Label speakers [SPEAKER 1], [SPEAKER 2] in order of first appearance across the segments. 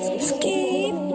[SPEAKER 1] Skip.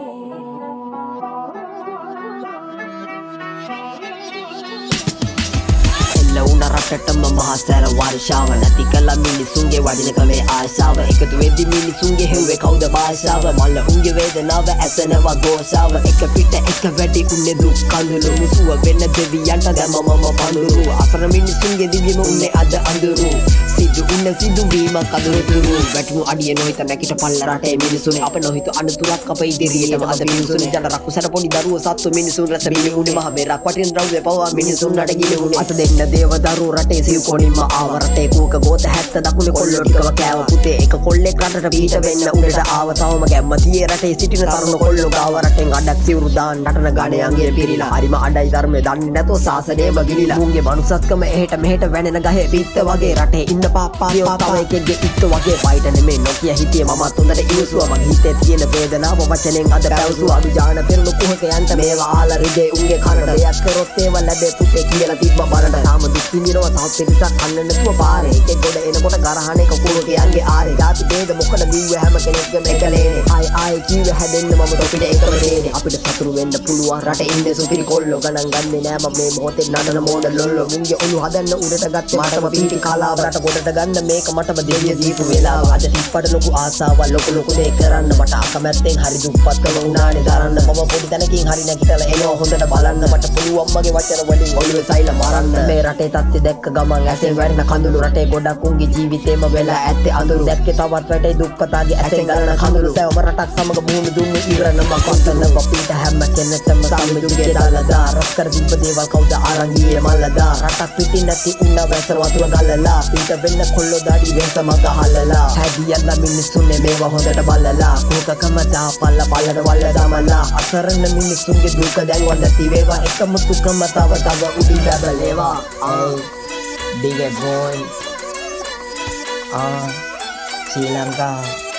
[SPEAKER 2] එල්ල රටටම මහසෑර වර්ෂාව නැති කළ මිනිසුන්ගේ වටිනකමේ ආශාව එකතු වෙද්දි මිනිසුන්ගේ හෙව්වේ කවුද භාෂාව මල්ල උන්ගේ වේදනාව ඇසෙනවා ഘോഷාව එක පිට එක වැඩි උන්නේ දුක් කඳුළු මුසුව වෙන දෙවියන්ට දැමමම පඳුරු අසර මිනිසුන්ගේ දිවියම උන්නේ අද අඳුරු සිදු උන්න සිදුවීමක් අද උතුරු වැටුණු අඩිය නොහිත නැකිට පල්ල රටේ මිනිසුනේ අප නොහිත අනුතුරක් අප ඉදිරියටම අද මිනිසුනේ ජන රකුසට පොඩි දරුවෝ සත්තු මිනිසුන් රස බිලි උනේ මහ බෙරක් වටින ද්‍රව්‍ය පවා මිනිසුන්ට ගිලි උනේ අත දෙන්න දේව දරුවෝ රටේ සිව් කොණින්ම ආව රටේ කූක ගෝත 70 දකුණේ කොල්ලෝ ටිකව කෑව පුතේ එක කොල්ලෙක් රටට පිට වෙන්න උඩට ආව තවම ගැම්ම තියේ රටේ සිටින තරුණ කොල්ලෝ ගාව රටෙන් අඩක් සිවුරු දාන්න නටන ගණයන්ගේ පිරිලා හරිම අඩයි ධර්මයේ දන්නේ නැතෝ සාසනයම ගිලිලා මුන්ගේ මනුස්සත්කම එහෙට මෙහෙට වැනෙන ගහේ පිට වගේ රටේ ඉන්න පාප්පායෝ තව එකෙක්ගේ ඉත්ත වගේ බයිට නෙමෙයි නොකිය හිටියේ මමත් හොඳට ඉවසුවා මගේ හිතේ තියෙන වේදනාව වචනෙන් අද පැවසුවා අදු ජාන පෙරුණු කුහකයන්ට මේවා ආලා රිදේ උන්ගේ කනට දෙයක් කරොත් ඒව ලැබේ පුතේ කියලා තිබ්බ බරට තාම දුක් විඳිනවා තවත් පිටසක් අන්න නැතුව පාරේ එකෙක් ගොඩ එනකොට ගරහන එක කුරුකයන්ගේ ආරේ ජාති බේද මොකද බිව්වේ හැම කෙනෙක්ගේම එකලේනේ ආයි කීව හැදෙන්න මම තොපිට එකම දෙන්නේ අපිට සතුරු වෙන්න පුළුවන් රටේ ඉන්නේ සුපිරි කොල්ලෝ ගණන් ගන්නේ නෑ මම මේ මොහොතේ නඩන මෝඩ ලොල්ලෝ මුන්ගේ ඔලු හදන්න උඩට ගත්තේ මටම පිටි කාලාව රට ගොඩට ගන්න මේක මටම දෙවිය දීපු වෙලාව අද ටිප්පට ලොකු ආසාව ලොකු දේ කරන්න මට අකමැත්තෙන් හරි දුප්පත්කම උනානේ දරන්න මම පොඩි තැනකින් හරි නැගිටලා එනවා හොඳට බලන්න මට පුළුවන් මගේ වචන වලින් ඔළුවේ සයිල මරන්න මේ රටේ තත්ත්වය දැක්ක ගමන් ඇසෙන් වැටෙන කඳුළු රටේ ගොඩක් උන්ගේ ජීවිතේම වෙලා ඇත්තේ අඳුරු දැක්කේ තවත් රටේ දුක්කතාගේ ඇසෙන් ගලන කඳුළු සෑම රටක් සමග මුහුණ දුන්නේ ඉවරනම කොන්තන වපීට හැම කෙනෙක්ටම සම්මුදුගේ දාලදා රස් කර දීප දේවල් කවුද අරන් ගියේ මල්ලදා රටක් පිටින් නැති උන්න වැසර වතුර ගලලා පිට වෙන්න කොල්ලෝ දාඩි වෙනස මග හලලා හැදියල්ලා මිනිස්සුන්නේ මේවා හොඳට බලලා කෝකකම දාපල්ල බලන වල දමලා අසරණ මිනිස්සුන්ගේ දුක දැන් වඳ තිවේවා එකම තුකම තව උඩින් බබලේවා Big boy Sri Lanka